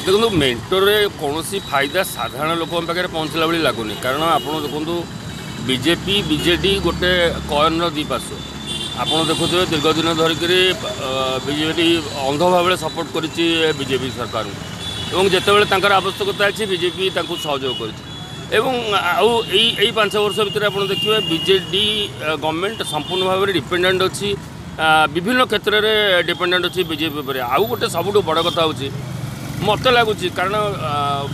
देखो मेंटोरे कौन फायदा साधारण लोक पाखे पहुँचला भाई लगुनि कारण आप देखो बीजेपी बीजेडी गोटे कॉइन दी पार्श्व आपड़ देखुए दीर्घ दिन धरिक बीजेडी अंध भाव सपोर्ट कर बीजेपी सरकार को जितेबाला आवश्यकता अच्छी बीजेपी सहयोग कर 5 वर्ष भितर आप देखिए बीजेडी गवर्नमेंट संपूर्ण भाव में डिपेंडेंट अच्छी विभिन्न क्षेत्र में डिपेंडेंट अच्छी बीजेपी पर आउ गोटे सबुठ बड़ कथा हो मत लगुच कारण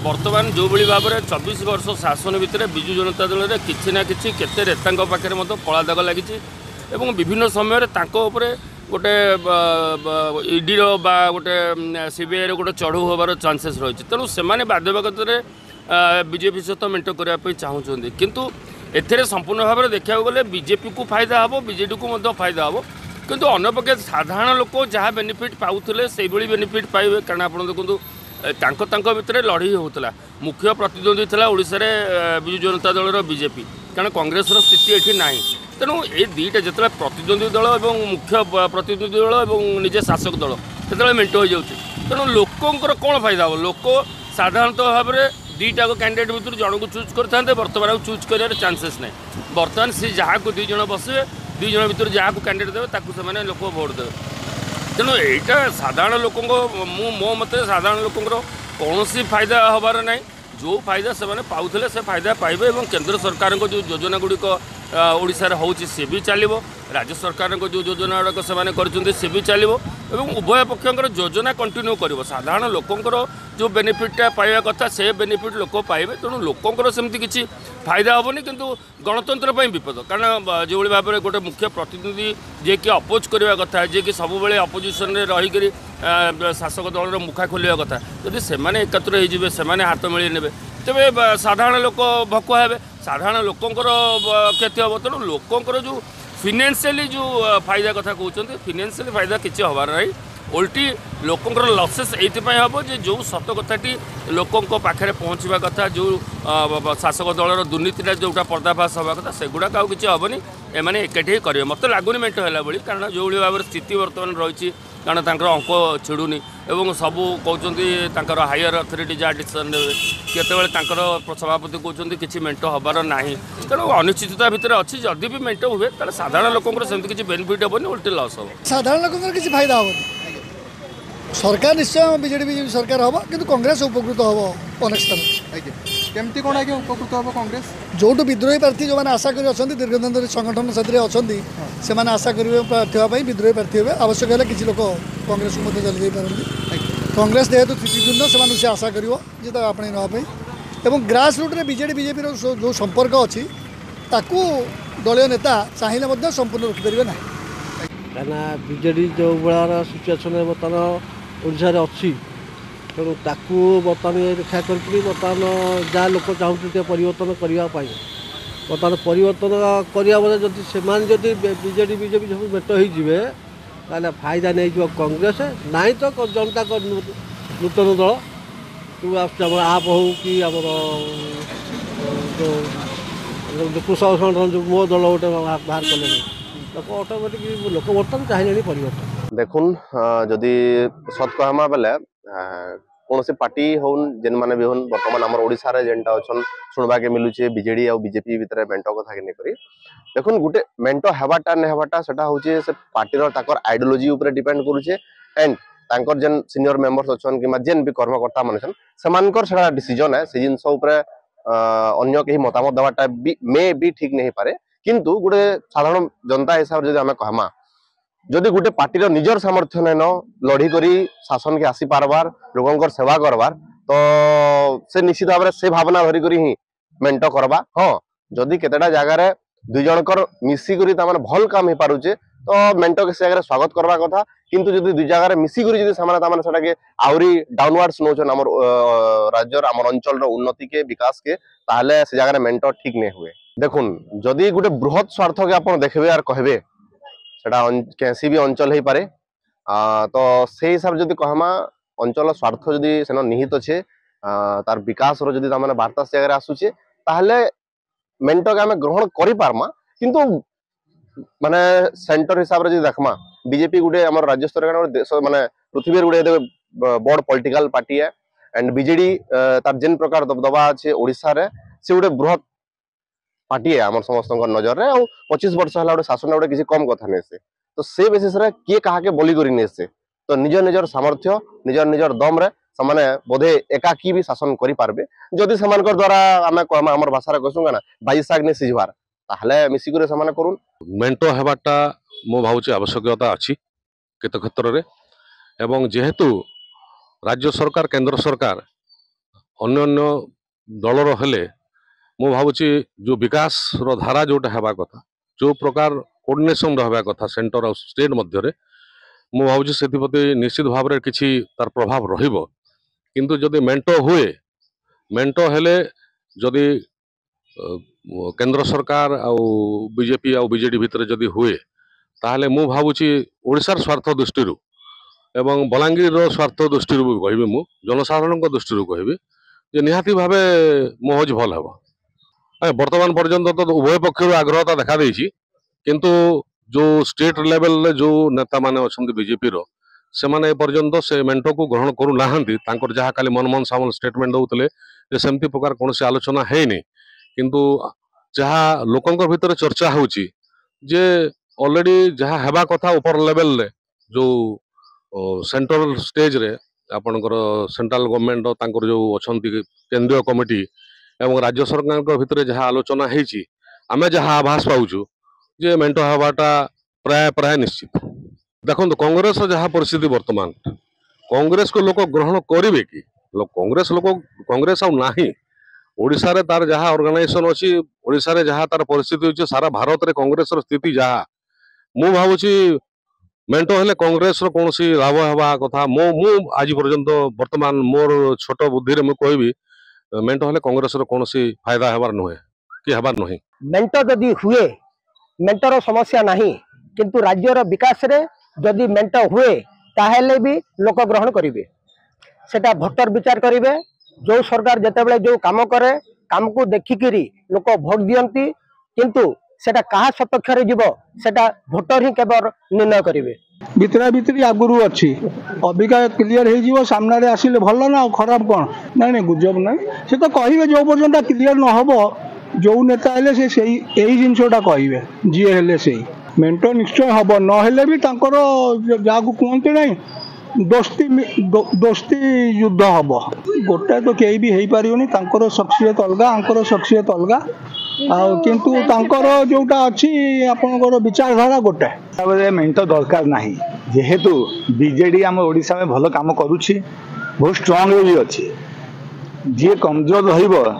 बर्तमान जो भाव में 24 वर्ष शासन भितर विजु जनता दल में किसी ना कि नेता पाखे कला दाग लगी विभिन्न समय गोटे ईडी गोटे सीबीआई गोटे चढ़ऊ होबार चांसेस रही तेणु से बाध्यबाधकता बीजेपी सहित मेंट करने चाहते किंतु एथिरे संपूर्ण भाव में देखा गले बीजेपी को फायदा हम बीजेडी को फायदा हम किंतु अन्यपक्षे साधारण लोक जहाँ बेनिफिट पाऊले से बेनिफिट पाइबे कारण आप देखो भितर लड़ाई होता मुख्य प्रतिद्वंदी था ओडिशा रे विजु जनता दल बीजेपी कारण कांग्रेस स्थिति ये ना तेणु ये दुईटा जो प्रतिद्वंदी दल और मुख्य प्रतिद्वंदी दल और निजे शासक दल से मेंट हो जाए तेणु लोकंर कौन फायदा हम लोक साधारणतः भाव में दुईटा कैंडिडेट भितर जन को चूज करते बर्तमान चूज कर चांसेस ना बर्तमान सी जहाँ को 2 जन बसवे 2 जन भितर जहाँ को कैंडिडेट देवे से लोक भोट देवे तेणु यहाँ साधारण लोक मो मत साधारण लोकर कौन फायदा हबार ना जो फायदा से पाऊले से फायदा पाइबे और केंद्र सरकार को जो योजना गुड़िक ओडिशा हो भी चलो राज्य सरकार को जो योजना गुड़ाक से भी चलो उभय पक्षर योजना कंटिन्यू कर साधारण लोकंर जो बेनिफिटा पाइबा कथा से बेनिफिट लोक पाइबे तेणु लोकंर सेमती किसी फायदा हेनी किंतु गणतंत्र विपद कारण जो भाव में गोटे मुख्य प्रतिनिधि जी कि अपोज करने कथा जी कि सब अपोजिशन में रहीकि शासक दल मुखा खोलिया कथा जदि से एकत्र होते हाथ मिली ने तेज साधारण लोक भकुआ हे साधारण लोकंर क्षति हम तेणु लोकंर जो फिनान्शियली जो फायदा कथा कहते फिनान्शियली फायदा किसी हबार ना उल्टी लोकंर लसेस ये हम जो सत कथाटी लोकों पाखे पहुँचवा कथा जो शासक दलर दुर्नीतिटा जोटा पर्दाफाश हवा कथा सेगुड़ाक आउ कि हेनी एमाने एकाठी करेंगे मत लगुनि मेंट है भाई कारण जो भाव में स्थिति बर्तमान रही कारण अंक छिड़ुनी और सबू कहते हायर अथॉरिटी जहाँ डिसीजन ने केतबे सभापति कहते किसी मेंट हबार ना तेणु अनिश्चितता भितर अच्छी जदि भी मेंट हुए तो साधारण लोकंर सेमती किसी बेनिफिट हेनी उल्टी लस हम साधारण लोक किसी फायदा हेनी सरकार निश्चय बीजेडी सरकार हम कि कांग्रेस उपकृत हम अनेक स्थान केमती कौन आगे उपकृत हम कांग्रेस जो विद्रोही प्रार्थी जो मैंने आशा कर दीर्घ दिन संगठन साथी अच्छा से आशा करेंगे विद्रोही प्रार्थी हे आवश्यक है किसी लोक कांग्रेस को चली पारती कांग्रेस जेहेतु तृतीय से आशा कर जिते आपणे नापी ग्रास रुट्रे बीजेडी बीजेपी जो संपर्क अच्छी दलीय नेता चाहिए संपूर्ण रखिपारे ना कहीं बीजेडी जो भार सिचुएसन बर्तमान ओडिशा रे अच्छी तेणु ताकू बर्तमान देखा कर बर्तमान जहाँ लोक चाहते परिवर्तन करने बर्तमान परिवर्तन करने जदि से बीजेडी बीजेपी सब मेट हो फायदा नहीं कांग्रेस ना तो जनता नूतन दल जो आप हो कि कृषक संगठन जो मो दल गोटे बाहर कले लोक अटोमेटिक लोक बर्तमान चाहिए परिवर्तन देखुन जदि सत कहमा बेले कौन से पार्टी होन जेन माने भी होन बर्तमान आमर ओडिशा रे जेनटा अछन सुनबा के मिलुचे बीजेडी और बीजेपी भितर मेंटो कथा के करी देखुन गुटे मेंटो हेबाटा ने हेबाटा सेटा होचे से पार्टी रो ताकर आइडियोलॉजी ऊपर डिपेंड करूचे एंड तांकर जेन सीनियर मेंबर्स अछन कि जेन भी कर्मकर्ता माने छन समानकर सेटा डिसीजन है से जिंस ऊपर अन्य कहीं मतामत देवाटा मे भी ठीक नहीं पारे किंतु गुटे साधारण जनता हिसाब जदि आमे कहमा जदि गोटे पार्टी निजर सामर्थ्य न लड़ी करी शासन के आसी पारबार लोगों सेवा करबार तो से निश्चित भाव से भावना धरी करी ही मेंट करबा हाँ जदि केतेटा जगार 2 जनकर मिसिकरी भल काम हो पारुचे तो मेंट के जगह स्वागत करबा कथा किंतु जदि 2 जगार मिसिकरी जदि सामान सेटा के आउरी डाउनवर्ड्स नोचन हमर राज्यर हमर अंचल रो उन्नति के विकास के ताहले से जगार मेंट ठीक नहीं हुए देखुन जदि गोटे बृहत स्वार्थ के आपण देखबे आर कहबे सेटा कैसी भी अंचल हो पारे तो से हिसाब जदि कहमा अंचल स्वार्थ जदि सेन निहित अच्छे तार विकास रो जदि तामाने वार्ता से जगह आसुचे ताहले मेंट के आमे ग्रहण करि पारमा किंतु माने सेंटर हिसाब रे जदि देखमा बीजेपी गुटे हमर राज्य स्तर देश माने पृथ्वी गुटे बड़ पॉलिटिकल पार्टी है एंड बीजेडी तार जेन प्रकार दबदबा अच्छे ओडिशा रे से गोटे बृहत पार्टी है आम समस्त नजर रे 25 वर्ष है गोटे शासन गोटे किसी कम कथा नहीं से तो से बेसिस रे किए कहा बली कर से तो निजर निजर सामर्थ्य निजर निजर दम रे समाने बोधे एकाकी भी शासन करि पारबे जदि समानकर द्वारा आमे हमर भाषा रे कहसु ना बाई साग ने सिझवार ताहले मिसी करे समाने करून मेंटो हेबाटा मो भावुची आवश्यकता अछि केत क्षेत्र रे एवं जेहेतु राज्य सरकार केंद्र सरकार अन्य अन्य दलर हेले मो भावुची जो विकास रो धारा जोटा हेबा कथा जो प्रकार कोऑर्डिनेशन रहबा कथा सेंटर और स्टेट मध्य रे मो भावुची सेति प्रति निश्चित भाव रे किछि तार प्रभाव रहिबो किंतु जदि मेंटो हेले जदि केंद्र सरकार आउ बीजेपी आउ बीजेडी भितर जदि हुए ताहले मु भावुची ओडिशार स्वार्थ दृष्टि एवं बलांगीर स्वार्थ दृष्टि कहबी मु जनसाधारण दृष्टि कहबी जे निहाती भावे मोहज भल हे वर्तमान पर्यंत तो उभय पक्ष आग्रहता देखा देछि किंतु जो स्टेट लेवल जो नेता माने अछंती बीजेपी रो से माने पर्यंत से मेंटो को ग्रहण करू नाहंती तांकर जहा खाली मनमोहन सामल स्टेटमेंट दउतले जे सेमती प्रकार कोनसे आलोचना है नहीं किंतु जहा लोकंकर भितर चर्चा होउची जे ऑलरेडी जहा हेबा कथा ऊपर लेवल रे जो सेंट्रल स्टेज रे आपनकर सेंट्रल गवर्नमेंट तांकर जो अछंती केंद्रीय कमिटी एवं राज्य सरकार भितर जहा आलोचना हेची आमे जहा आभास पाउछु जे मेंटो हेबाटा प्राय प्राय निश्चित देखो कांग्रेस जहाँ परिस्थिति वर्तमान कांग्रेस को लोक ग्रहण करेंगे कि कांग्रेस आउ नाही ओडिशा रे तार जहाँ ऑर्गेनाइजेशन अच्छी ओडिशा रे जहाँ तार परिस्थिति अच्छी सारा भारत रे कांग्रेस रो स्थिति जहाँ मु भावुची मेंटो हेले कांग्रेस रो कोनसी लाभ हेबा कथा मु आज पर्यंत वर्तमान मोर छोट बुद्धि रे मु कहबी मेंटो हेले कांग्रेस रो कोनसी फायदा हेबार नहे कि हेबार नहे मेंटो जदि हुए मेंटर समस्या नहीं किंतु राज्यर विकास रे जदि मेंटो हुए ताहेले भी लोक ग्रहण करेंगे सेटा भोटर विचार करेंगे जो सरकार जितेबाला जो काम करे काम को देखिकी लोक भोट दियंती किंतु सेटा कहा सपक्ष सेटा भोटर ही केवल निर्णय करेंगे भितरा भितरी आगुरी अच्छी अबिका क्लीयर हो सामने आसिले भल ना खराब कौन ना गुजब ना से तो कहे जो पर्यटन क्लीयर न हम जो नेता हेले से यही जिनटा कहे जी हेले से मेंटो निश्चय हम ना भी जहाँ कहते ना दोस्ती युद्ध हम गोटे तो कहीं भी हो पार शख्सियत अलग शख्सियत अलग किंतु जोटा अच्छी आपनकर विचारधारा गोटे मेंटो दरकार नहीं जेहेतु बीजेडी आम ओडिशा में भल काम करुछि बहुत स्ट्रांग भी अच्छी जी कमजोर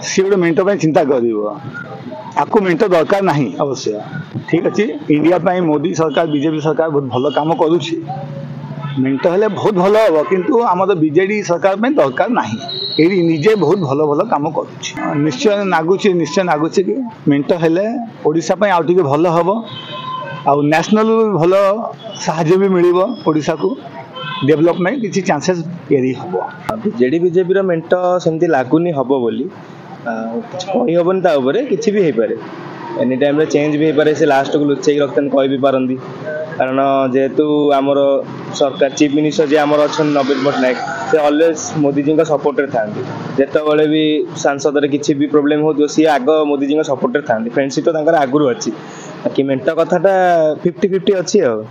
सी गोटे मेंटो चिंता कर मेंटो दरकार नहीं अवश्य ठीक अच्छे इंडिया पाई मोदी सरकार बीजेपी सरकार बहुत भल काम करुछि मेंटो हेले बहुत भल हम किंतु आम बीजेडी सरकार में दरकार नहीं ये निजे बहुत भल भल काम करुछि निश्चय नागुची कि मेंटो हेले ओडिशा पाई आउ टिके भल हम आउ नेशनल भल साहाय्य भी मिलिबो ओडिशा को डेवलपमेंट किसी चांसेस एरी हम बीजेडी बीजेपी मेंटो सेमती लागुनी हम बोली कही हेनी ता किसी भी हो पारे एनी टाइम चेंज भी हो पारे से लास्ट को लुचेक रखते कह भी पारती कारण जेहेतु आमर सरकार चीफ मिनिस्टर जी आमर अच्छा नवीन पट्टनायक से ऑलवेज मोदी जी सपोर्ट था जिते भी सांसद किसी भी प्रोब्लेम हो सी आग मोदी जी सपोर्ट था फ्रेंडशिप तो आगुरी अच्छी बाकी मेंटो कथाटा 50-50 अच्छी।